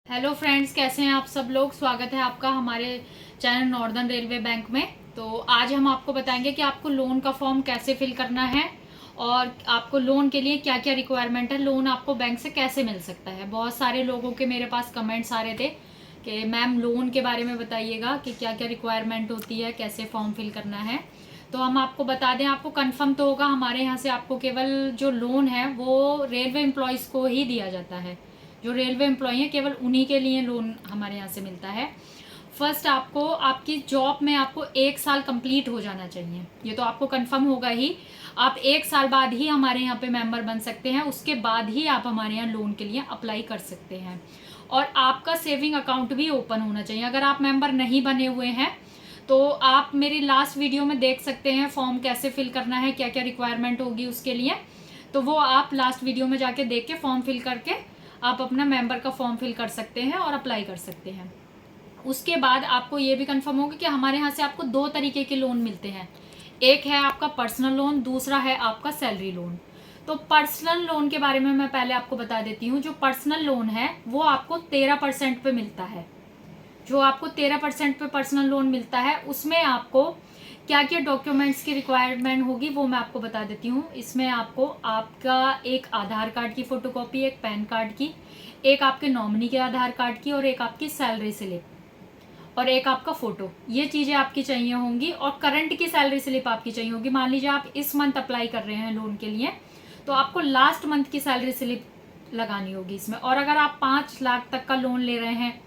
Hello friends, कैसे हैं आप सब लोग। स्वागत है आपका हमारे चैनल नॉर्दर्न रेलवे बैंक में। तो आज हम आपको बताएंगे कि आपको लोन का फॉर्म कैसे फिल करना है और आपको लोन के लिए क्या क्या रिक्वायरमेंट है, लोन आपको बैंक से कैसे मिल सकता है। बहुत सारे लोगों के मेरे पास कमेंट्स आ रहे थे कि मैम लोन के बारे में बताइएगा कि क्या क्या रिक्वायरमेंट होती है, कैसे फॉर्म फिल करना है। तो हम आपको बता दें, आपको कंफर्म तो होगा, हमारे यहाँ से आपको केवल जो लोन है वो रेलवे एम्प्लॉयज़ को ही दिया जाता है। जो रेलवे एम्प्लॉय हैं केवल उन्हीं के लिए लोन हमारे यहाँ से मिलता है। फर्स्ट आपको आपकी जॉब में आपको 1 साल कंप्लीट हो जाना चाहिए, ये तो आपको कंफर्म होगा ही। आप 1 साल बाद ही हमारे यहाँ पे मेंबर बन सकते हैं, उसके बाद ही आप हमारे यहाँ लोन के लिए अप्लाई कर सकते हैं। और आपका सेविंग अकाउंट भी ओपन होना चाहिए। अगर आप मेंबर नहीं बने हुए हैं तो आप मेरी लास्ट वीडियो में देख सकते हैं फॉर्म कैसे फिल करना है, क्या क्या रिक्वायरमेंट होगी उसके लिए। तो वो आप लास्ट वीडियो में जाके देख के फॉर्म फिल करके आप अपना मेंबर का फॉर्म फिल कर सकते हैं और अप्लाई कर सकते हैं। उसके बाद आपको ये भी कंफर्म होगा कि हमारे यहाँ से आपको 2 तरीके के लोन मिलते हैं। एक है आपका पर्सनल लोन, दूसरा है आपका सैलरी लोन। तो पर्सनल लोन के बारे में मैं पहले आपको बता देती हूँ। जो पर्सनल लोन है वो आपको 13% पे मिलता है। जो आपको 13% पे पर्सनल लोन मिलता है उसमें आपको क्या क्या डॉक्यूमेंट्स की रिक्वायरमेंट होगी वो मैं आपको बता देती हूँ। इसमें आपको आपका एक आधार कार्ड की फोटोकॉपी, एक पैन कार्ड की, एक आपके नॉमिनी के आधार कार्ड की और एक आपकी सैलरी स्लिप और एक आपका फोटो, ये चीज़ें आपकी चाहिए होंगी। और करंट की सैलरी स्लिप आपकी चाहिए होगी। मान लीजिए आप इस मंथ अप्लाई कर रहे हैं लोन के लिए, तो आपको लास्ट मंथ की सैलरी स्लिप लगानी होगी इसमें। और अगर आप 5 लाख तक का लोन ले रहे हैं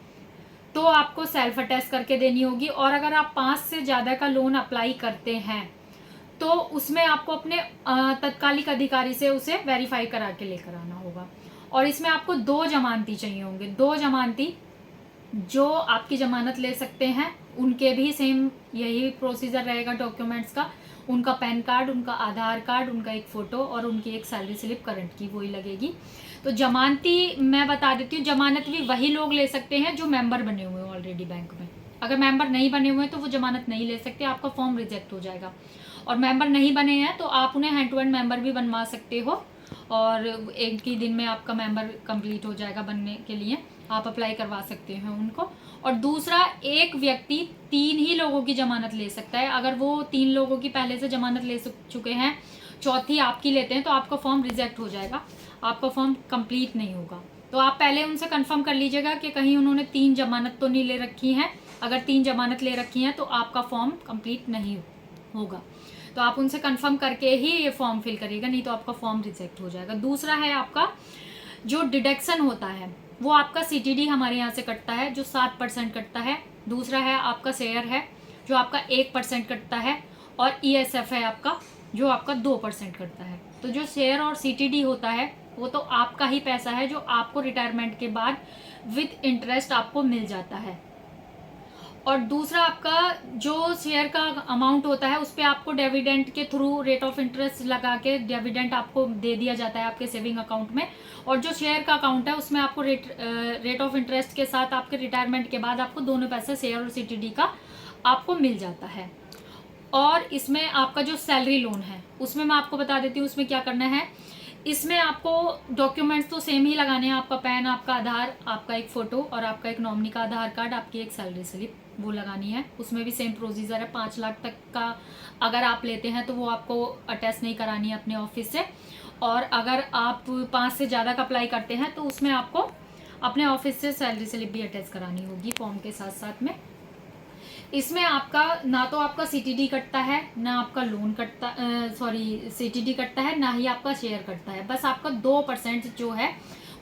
तो आपको सेल्फ अटेस्ट करके देनी होगी। और अगर आप 5 से ज़्यादा का लोन अप्लाई करते हैं तो उसमें आपको अपने तत्कालिक अधिकारी से उसे वेरीफाई करा के लेकर आना होगा। और इसमें आपको 2 जमानती चाहिए होंगे। 2 जमानती जो आपकी जमानत ले सकते हैं, उनके भी सेम यही प्रोसीजर रहेगा डॉक्यूमेंट्स का। उनका पैन कार्ड, उनका आधार कार्ड, उनका एक फ़ोटो और उनकी एक सैलरी स्लिप करंट की, वही लगेगी। तो जमानती मैं बता देती हूँ, जमानत भी वही लोग ले सकते हैं जो मेंबर बने हुए हैं ऑलरेडी बैंक में। अगर मेंबर नहीं बने हुए हैं तो वो जमानत नहीं ले सकते, आपका फॉर्म रिजेक्ट हो जाएगा। और मेंबर नहीं बने हैं तो आप उन्हें हैंड टू हैंड मेंबर भी बनवा सकते हो और एक ही दिन में आपका मेंबर कंप्लीट हो जाएगा बनने के लिए। आप अप्लाई करवा सकते हैं उनको। और दूसरा, एक व्यक्ति 3 ही लोगों की जमानत ले सकता है। अगर वो 3 लोगों की पहले से जमानत ले चुके हैं, चौथी आपकी लेते हैं, तो आपका फॉर्म रिजेक्ट हो जाएगा, आपका फॉर्म कंप्लीट नहीं होगा। तो आप पहले उनसे कंफर्म कर लीजिएगा कि कहीं उन्होंने 3 जमानत तो नहीं ले रखी है। अगर 3 जमानत ले रखी हैं तो आपका फॉर्म कंप्लीट नहीं होगा। तो आप उनसे कंफर्म करके ही ये फॉर्म फिल करिएगा, नहीं तो आपका फॉर्म रिजेक्ट हो जाएगा। दूसरा है आपका जो डिडक्शन होता है, वो आपका सीटीडी हमारे यहाँ से कटता है जो 7% कटता है। दूसरा है आपका शेयर है जो आपका 1% कटता है। और ईएसएफ है आपका जो आपका 2% कटता है। तो जो शेयर और सीटीडी होता है वो तो आपका ही पैसा है जो आपको रिटायरमेंट के बाद विद इंटरेस्ट आपको मिल जाता है। और दूसरा आपका जो शेयर का अमाउंट होता है उस पर आपको डिविडेंड के थ्रू रेट ऑफ इंटरेस्ट लगा के डिविडेंड आपको दे दिया जाता है आपके सेविंग अकाउंट में। और जो शेयर का अकाउंट है उसमें आपको रेट ऑफ इंटरेस्ट के साथ आपके रिटायरमेंट के बाद आपको दोनों पैसे शेयर और सीटीडी का आपको मिल जाता है। और इसमें आपका जो सैलरी लोन है उसमें मैं आपको बता देती हूँ उसमें क्या करना है। इसमें आपको डॉक्यूमेंट्स तो सेम ही लगाने हैं, आपका पैन, आपका आधार, आपका एक फ़ोटो और आपका एक नॉमिनी का आधार कार्ड, आपकी एक सैलरी स्लिप, वो लगानी है। उसमें भी सेम प्रोसीजर है। 5 लाख तक का अगर आप लेते हैं तो वो आपको अटैच नहीं करानी है अपने ऑफिस से। और अगर आप 5 से ज़्यादा का अप्लाई करते हैं तो उसमें आपको अपने ऑफिस से सैलरी स्लिप भी अटैच करानी होगी फॉर्म के साथ साथ में। इसमें आपका ना तो आपका सीटीडी कटता है, ना आपका लोन कटता, सॉरी सीटीडी कटता है, ना ही आपका शेयर कटता है। बस आपका 2% जो है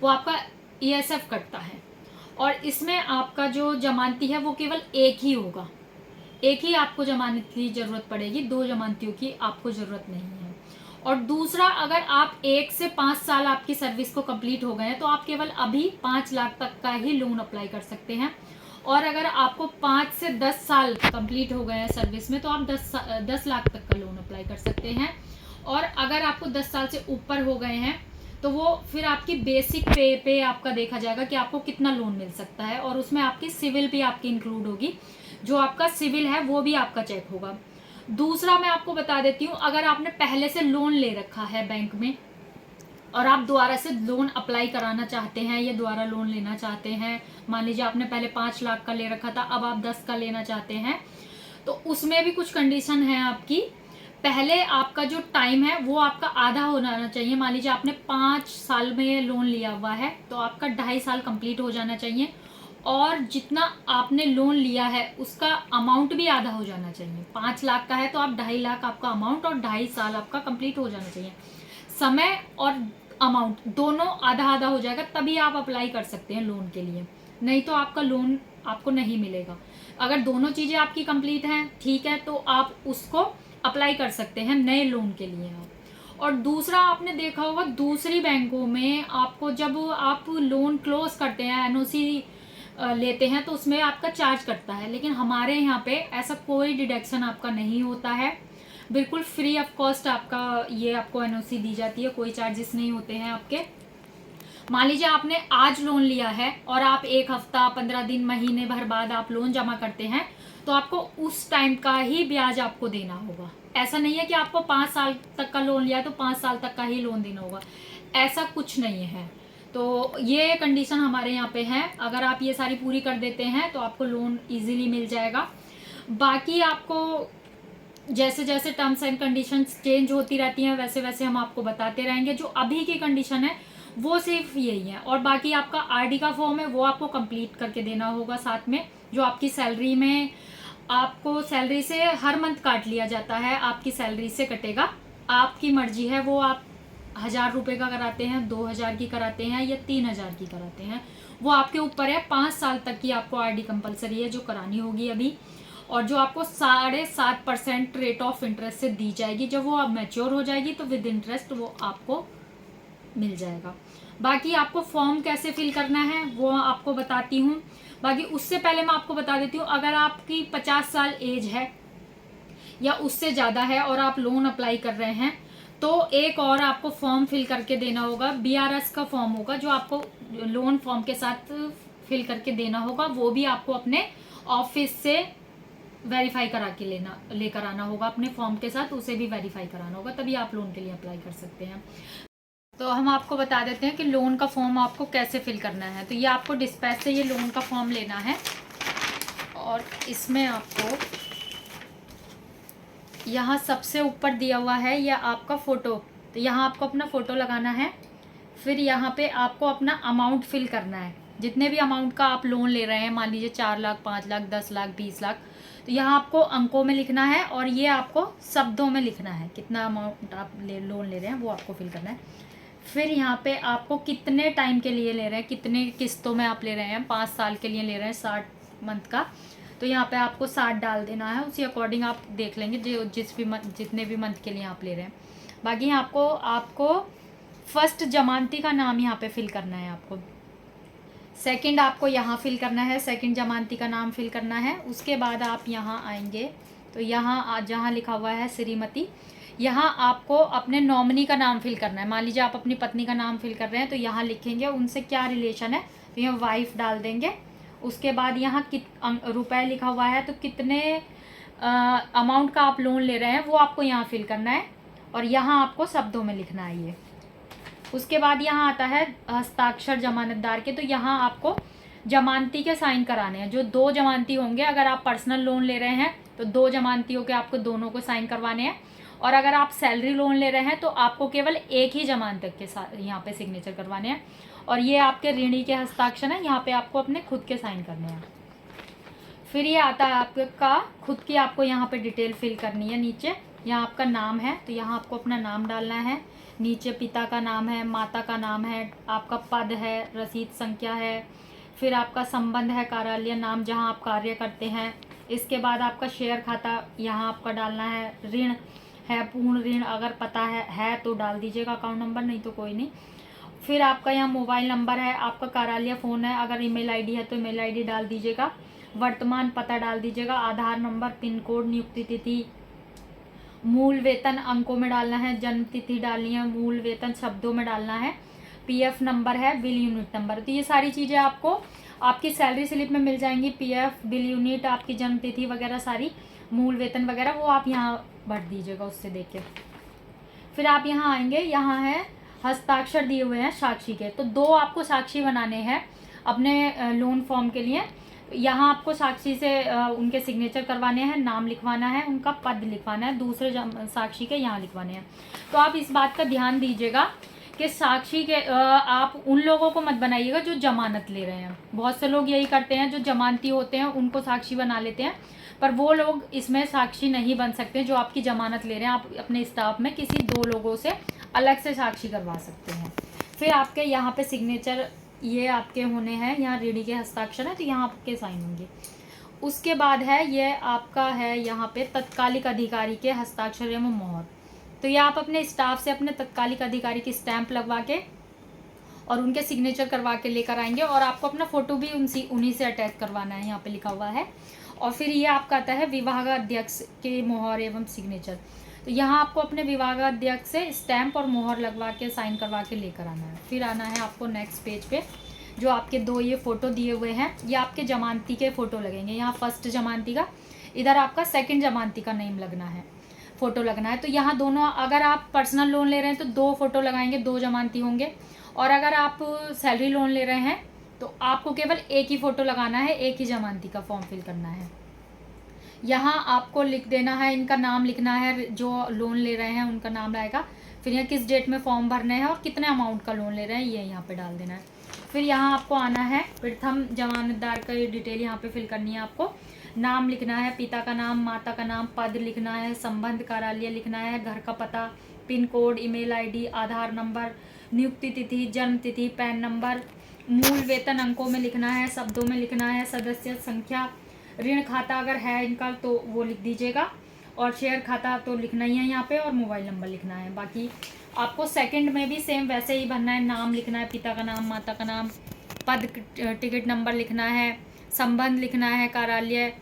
वो आपका ईएसएफ कटता है। और इसमें आपका जो जमानती है वो केवल एक ही होगा, एक ही आपको जमानत की ज़रूरत पड़ेगी, 2 जमानतियों की आपको ज़रूरत नहीं है। और दूसरा, अगर आप 1 से 5 साल आपकी सर्विस को कंप्लीट हो गए हैं तो आप केवल अभी 5 लाख तक का ही लोन अप्लाई कर सकते हैं। और अगर आपको 5 से 10 साल कंप्लीट हो गए हैं सर्विस में तो आप 10 लाख तक का लोन अप्लाई कर सकते हैं। और अगर आपको 10 साल से ऊपर हो गए हैं तो वो फिर आपकी बेसिक पे आपका देखा जाएगा कि आपको कितना लोन मिल सकता है। और उसमें आपकी सिविल भी आपकी इंक्लूड होगी, जो आपका सिविल है वो भी आपका चेक होगा। दूसरा मैं आपको बता देती हूँ, अगर आपने पहले से लोन ले रखा है बैंक में और आप दोबारा से लोन अप्लाई कराना चाहते हैं या दोबारा लोन लेना चाहते हैं, मान लीजिए आपने पहले 5 लाख का ले रखा था, अब आप 10 का लेना चाहते हैं, तो उसमें भी कुछ कंडीशन है आपकी। पहले आपका जो टाइम है वो आपका आधा होना चाहिए। मान लीजिए आपने 5 साल में लोन लिया हुआ है तो आपका 2.5 साल कंप्लीट हो जाना चाहिए, और जितना आपने लोन लिया है उसका अमाउंट भी आधा हो जाना चाहिए। 5 लाख का है तो आप 2.5 लाख आपका अमाउंट और 2.5 साल आपका कंप्लीट हो जाना चाहिए। समय और अमाउंट दोनों आधा आधा हो जाएगा, तभी आप अप्लाई कर सकते हैं लोन के लिए, नहीं तो आपका लोन आपको नहीं मिलेगा। अगर दोनों चीज़ें आपकी कंप्लीट हैं, ठीक है, तो आप उसको अप्लाई कर सकते हैं नए लोन के लिए आप। और दूसरा, आपने देखा होगा दूसरी बैंकों में आपको जब आप लोन क्लोज करते हैं, एनओसी लेते हैं, तो उसमें आपका चार्ज कटता है, लेकिन हमारे यहाँ पे ऐसा कोई डिडक्शन आपका नहीं होता है। बिल्कुल फ्री ऑफ कॉस्ट आपका ये आपको एनओसी दी जाती है, कोई चार्जेस नहीं होते हैं आपके। मान लीजिए आपने आज लोन लिया है और आप 1 हफ्ता 15 दिन महीने भर बाद आप लोन जमा करते हैं, तो आपको उस टाइम का ही ब्याज आपको देना होगा। ऐसा नहीं है कि आपको 5 साल तक का लोन लिया है तो 5 साल तक का ही लोन देना होगा, ऐसा कुछ नहीं है। तो ये कंडीशन हमारे यहाँ पे है, अगर आप ये सारी पूरी कर देते हैं तो आपको लोन इजीली मिल जाएगा। बाकी आपको जैसे जैसे टर्म्स एंड कंडीशंस चेंज होती रहती हैं वैसे वैसे हम आपको बताते रहेंगे। जो अभी की कंडीशन है वो सिर्फ यही है, और बाकी आपका आरडी का फॉर्म है वो आपको कंप्लीट करके देना होगा साथ में। जो आपकी सैलरी में, आपको सैलरी से हर मंथ काट लिया जाता है, आपकी सैलरी से कटेगा, आपकी मर्जी है, वो आप 1,000 रुपये का कराते हैं, 2,000 की कराते हैं या 3,000 की कराते हैं, वो आपके ऊपर है। 5 साल तक की आपको आरडी कंपलसरी है जो करानी होगी अभी, और जो आपको 7.5% रेट ऑफ इंटरेस्ट से दी जाएगी। जब वो अब मैच्योर हो जाएगी तो विद इंटरेस्ट वो आपको मिल जाएगा। बाकी आपको फॉर्म कैसे फिल करना है वो आपको बताती हूँ। बाकी उससे पहले मैं आपको बता देती हूँ, अगर आपकी 50 साल एज है या उससे ज़्यादा है और आप लोन अप्लाई कर रहे हैं, तो एक और आपको फॉर्म फिल करके देना होगा। बीआरएस का फॉर्म होगा जो आपको लोन फॉर्म के साथ फिल करके देना होगा, वो भी आपको अपने ऑफिस से वेरीफाई करा के लेकर आना होगा अपने फॉर्म के साथ, उसे भी वेरीफाई कराना होगा, तभी आप लोन के लिए अप्लाई कर सकते हैं। तो हम आपको बता देते हैं कि लोन का फॉर्म आपको कैसे फिल करना है। तो ये आपको डिस्पैच से ये लोन का फॉर्म लेना है, और इसमें आपको यहाँ सबसे ऊपर दिया हुआ है या आपका फ़ोटो, तो यहाँ आपको अपना फ़ोटो लगाना है। फिर यहाँ पे आपको अपना अमाउंट फिल करना है, जितने भी अमाउंट का आप लोन ले रहे हैं, मान लीजिए 4 लाख, 5 लाख, 10 लाख, 20 लाख, तो यहाँ आपको अंकों में लिखना है, और ये आपको शब्दों में लिखना है, कितना अमाउंट आप लोन ले रहे हैं वो आपको फिल करना है। फिर यहाँ पे आपको कितने टाइम के लिए ले रहे हैं, कितने किस्तों में आप ले रहे हैं, 5 साल के लिए ले रहे हैं, 60 मंथ का, तो यहाँ पे आपको 60 डाल देना है। उसी अकॉर्डिंग आप देख लेंगे जो जितने भी मंथ के लिए आप ले रहे हैं। बाकी आपको फर्स्ट जमानती का नाम यहाँ पे फिल करना है, आपको सेकंड आपको यहाँ फिल करना है, सेकंड जमानती का नाम फिल करना है। उसके बाद आप यहाँ आएंगे तो यहाँ जहाँ लिखा हुआ है श्रीमती, यहाँ आपको अपने नॉमिनी का नाम फिल करना है। मान लीजिए आप अपनी पत्नी का नाम फिल कर रहे हैं, तो यहाँ लिखेंगे उनसे क्या रिलेशन है, तो यहाँ वाइफ डाल देंगे। उसके बाद यहाँ रुपए लिखा हुआ है, तो कितने अमाउंट का आप लोन ले रहे हैं वो आपको यहाँ फिल करना है, और यहाँ आपको शब्दों में लिखना है ये। उसके बाद यहाँ आता है हस्ताक्षर जमानतदार के, तो यहाँ आपको जमानती के साइन कराने हैं। जो 2 जमानती होंगे, अगर आप पर्सनल लोन ले रहे हैं तो 2 जमानतियों के आपको दोनों को साइन करवाने हैं, और अगर आप सैलरी लोन ले रहे हैं तो आपको केवल एक ही जमानत के साथ यहाँ पे सिग्नेचर करवाने हैं। और ये आपके ऋणी के हस्ताक्षर है, यहाँ पे आपको अपने खुद के साइन करने हैं। फिर ये आता है आपका खुद की, आपको यहाँ पे डिटेल फिल करनी है। नीचे यहाँ आपका नाम है, तो यहाँ आपको अपना नाम डालना है। नीचे पिता का नाम है, माता का नाम है, आपका पद है, रसीद संख्या है, फिर आपका संबंध है, कार्यालय नाम जहाँ आप कार्य करते हैं। इसके बाद आपका शेयर खाता यहाँ आपका डालना है। ऋण है, पूर्ण ऋण अगर पता है तो डाल दीजिएगा अकाउंट नंबर, नहीं तो कोई नहीं। फिर आपका यहाँ मोबाइल नंबर है, आपका कार्यालय फ़ोन है, अगर ईमेल आईडी है तो ईमेल आईडी डाल दीजिएगा। वर्तमान पता डाल दीजिएगा, आधार नंबर, पिन कोड, नियुक्ति तिथि, मूल वेतन अंकों में डालना है, जन्म तिथि डालनी है, मूल वेतन शब्दों में डालना है, पीएफ नंबर है, बिल यूनिट नंबर। तो ये सारी चीज़ें आपको आपकी सैलरी स्लिप में मिल जाएंगी। पीएफ, बिल यूनिट, आपकी जन्म तिथि वगैरह सारी, मूल वेतन वगैरह, वो आप यहाँ भर दीजिएगा उससे देख के। फिर आप यहाँ आएंगे, यहाँ है हस्ताक्षर दिए हुए हैं साक्षी के, तो 2 आपको साक्षी बनाने हैं अपने लोन फॉर्म के लिए। यहाँ आपको साक्षी से उनके सिग्नेचर करवाने हैं, नाम लिखवाना है, उनका पद लिखवाना है, दूसरे साक्षी के यहाँ लिखवाने हैं। तो आप इस बात का ध्यान दीजिएगा कि साक्षी के आप उन लोगों को मत बनाइएगा जो जमानत ले रहे हैं। बहुत से लोग यही करते हैं, जो जमानती होते हैं उनको साक्षी बना लेते हैं, पर वो लोग इसमें साक्षी नहीं बन सकते। जो आपकी जमानत ले रहे हैं, आप अपने स्टाफ में किसी 2 लोगों से अलग से साक्षी करवा सकते हैं। फिर आपके यहाँ पे सिग्नेचर ये आपके होने हैं, यहाँ ऋणी के हस्ताक्षर है तो यहाँ आपके साइन होंगे। उसके बाद है ये आपका है यहाँ पे तत्कालिक अधिकारी के हस्ताक्षर एवं मोहर। तो ये आप अपने स्टाफ से अपने तत्कालिक अधिकारी की स्टैंप लगवा के और उनके सिग्नेचर करवा के लेकर आएंगे, और आपको अपना फ़ोटो भी उन्हीं से अटैच करवाना है, यहाँ पे लिखा हुआ है। और फिर ये आपका आता है विभागाध्यक्ष के मोहर एवं सिग्नेचर। तो यहाँ आपको अपने विभागाध्यक्ष से स्टैंप और मोहर लगवा के साइन करवा के लेकर आना है। फिर आना है आपको नेक्स्ट पेज पे, जो आपके 2 ये फ़ोटो दिए हुए हैं, ये आपके जमानती के फ़ोटो लगेंगे। यहाँ फर्स्ट जमानती का, इधर आपका सेकंड जमानती का नेम लगना है, फ़ोटो लगना है। तो यहाँ दोनों, अगर आप पर्सनल लोन ले रहे हैं तो 2 फ़ोटो लगाएंगे, 2 जमानती होंगे। और अगर आप सैलरी लोन ले रहे हैं तो आपको केवल एक ही फ़ोटो लगाना है, एक ही जमानती का फॉर्म फिल करना है। यहाँ आपको लिख देना है, इनका नाम लिखना है, जो लोन ले रहे हैं उनका नाम आएगा। फिर यहाँ किस डेट में फॉर्म भरना है और कितने अमाउंट का लोन ले रहे हैं ये यहाँ पे डाल देना है। फिर यहाँ आपको आना है, प्रथम जमानतदार का डिटेल यहाँ पे फिल करनी है। आपको नाम लिखना है, पिता का नाम, माता का नाम, पद लिखना है, संबंध कार्यालय लिखना है, घर का पता, पिन कोड, ईमेल आईडी, आधार नंबर, नियुक्ति तिथि, जन्म तिथि, पैन नंबर, मूल वेतन अंकों में लिखना है, शब्दों में लिखना है, सदस्य संख्या, ऋण खाता अगर है इनका तो वो लिख दीजिएगा, और शेयर खाता तो लिखना ही है यहाँ पे, और मोबाइल नंबर लिखना है। बाकी आपको सेकंड में भी सेम वैसे ही भरना है, नाम लिखना है, पिता का नाम, माता का नाम, पद, टिकट नंबर लिखना है, संबंध लिखना है, कार्यालय,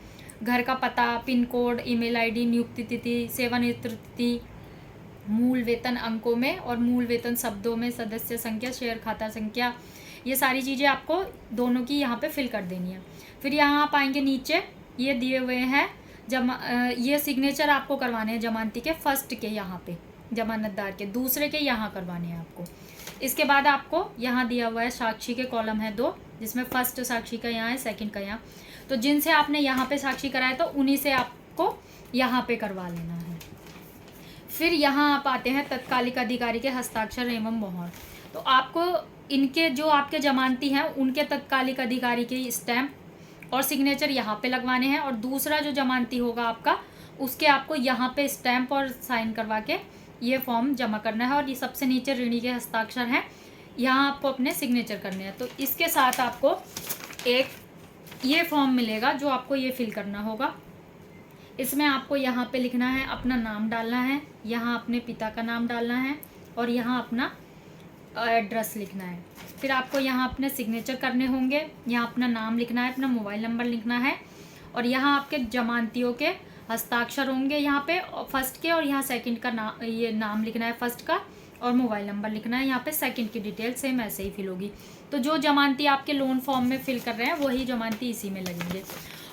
घर का पता, पिन कोड, ईमेल आईडी, नियुक्ति तिथि, सेवानिवृत्ति तिथि, मूल वेतन अंकों में और मूल वेतन शब्दों में, सदस्य संख्या, शेयर खाता संख्या, ये सारी चीज़ें आपको दोनों की यहाँ पे फिल कर देनी है। फिर यहाँ आप आएंगे नीचे, ये दिए हुए हैं ये सिग्नेचर आपको करवाने हैं जमानती के फर्स्ट के, यहाँ पे जमानतदार के दूसरे के यहाँ करवाने हैं आपको। इसके बाद आपको यहाँ दिया हुआ है साक्षी के कॉलम है 2, जिसमें फर्स्ट साक्षी का यहाँ है, सेकंड का यहाँ। तो जिनसे आपने यहाँ पे साक्षी कराया तो उन्हीं से आपको यहाँ पे करवा लेना है। फिर यहाँ आप आते हैं तत्कालिक अधिकारी के हस्ताक्षर एवं मोहर। तो आपको इनके जो आपके जमानती हैं उनके तत्कालिक अधिकारी की स्टैम्प और सिग्नेचर यहाँ पे लगवाने हैं, और दूसरा जो जमानती होगा आपका उसके आपको यहाँ पे स्टैम्प और साइन करवा के ये फॉर्म जमा करना है। और ये सबसे नीचे ऋणी के हस्ताक्षर हैं, यहाँ आपको अपने सिग्नेचर करने हैं। तो इसके साथ आपको एक ये फॉर्म मिलेगा जो आपको ये फिल करना होगा। इसमें आपको यहाँ पे लिखना है, अपना नाम डालना है, यहाँ अपने पिता का नाम डालना है, और यहाँ अपना एड्रेस लिखना है। फिर आपको यहाँ अपने सिग्नेचर करने होंगे, यहाँ अपना नाम लिखना है, अपना मोबाइल नंबर लिखना है, और यहाँ आपके जमानतियों के हस्ताक्षर होंगे यहाँ पे फर्स्ट के, और यहाँ सेकंड का ये नाम लिखना है फर्स्ट का, और मोबाइल नंबर लिखना है। यहाँ पे सेकंड की डिटेल सेम ऐसे ही फिल होगी। तो जो जमानती आपके लोन फॉर्म में फिल कर रहे हैं वही जमानती इसी में लगेंगे।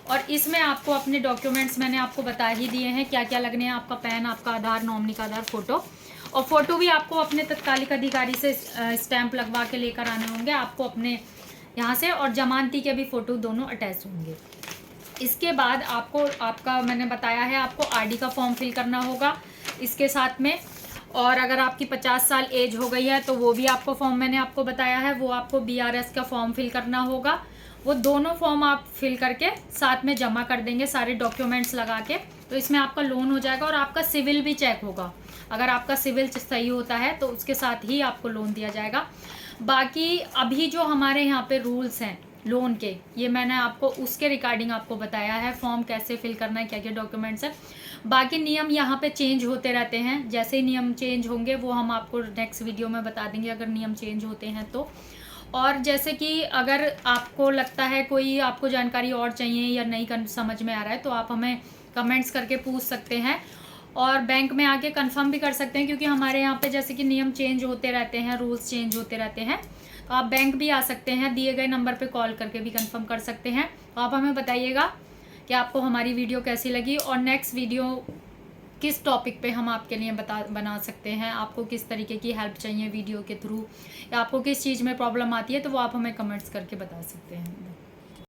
और इसमें आपको अपने डॉक्यूमेंट्स मैंने आपको बता ही दिए हैं क्या क्या लगने हैं, आपका पैन, आपका आधार, नॉमिनी का आधार, फ़ोटो, और फ़ोटो भी आपको अपने तत्कालिक अधिकारी से स्टैंप लगवा के लेकर आने होंगे आपको अपने यहाँ से, और जमानती के भी फ़ोटो दोनों अटैच होंगे। इसके बाद आपको आपका मैंने बताया है आपको आरडी का फॉर्म फिल करना होगा इसके साथ में, और अगर आपकी 50 साल एज हो गई है तो वो भी आपको फॉर्म मैंने आपको बताया है, वो आपको बीआरएस का फॉर्म फिल करना होगा। वो दोनों फॉर्म आप फिल करके साथ में जमा कर देंगे सारे डॉक्यूमेंट्स लगा के, तो इसमें आपका लोन हो जाएगा। और आपका सिविल भी चेक होगा, अगर आपका सिविल सही होता है तो उसके साथ ही आपको लोन दिया जाएगा। बाकी अभी जो हमारे यहाँ पे रूल्स हैं लोन के, ये मैंने आपको उसके रिगार्डिंग आपको बताया है, फॉर्म कैसे फिल करना है, क्या क्या डॉक्यूमेंट्स है। बाकी नियम यहाँ पे चेंज होते रहते हैं, जैसे ही नियम चेंज होंगे वो हम आपको नेक्स्ट वीडियो में बता देंगे अगर नियम चेंज होते हैं तो। और जैसे कि अगर आपको लगता है कोई आपको जानकारी और चाहिए या नहीं समझ में आ रहा है तो आप हमें कमेंट्स करके पूछ सकते हैं, और बैंक में आके कंफर्म भी कर सकते हैं, क्योंकि हमारे यहाँ पे जैसे कि नियम चेंज होते रहते हैं, रूल्स चेंज होते रहते हैं। तो आप बैंक भी आ सकते हैं, दिए गए नंबर पे कॉल करके भी कंफर्म कर सकते हैं। तो आप हमें बताइएगा कि आपको हमारी वीडियो कैसी लगी, और नेक्स्ट वीडियो किस टॉपिक पे हम आपके लिए बना सकते हैं, आपको किस तरीके की हेल्प चाहिए वीडियो के थ्रू, या आपको किस चीज़ में प्रॉब्लम आती है, तो वो आप हमें कमेंट्स करके बता सकते हैं।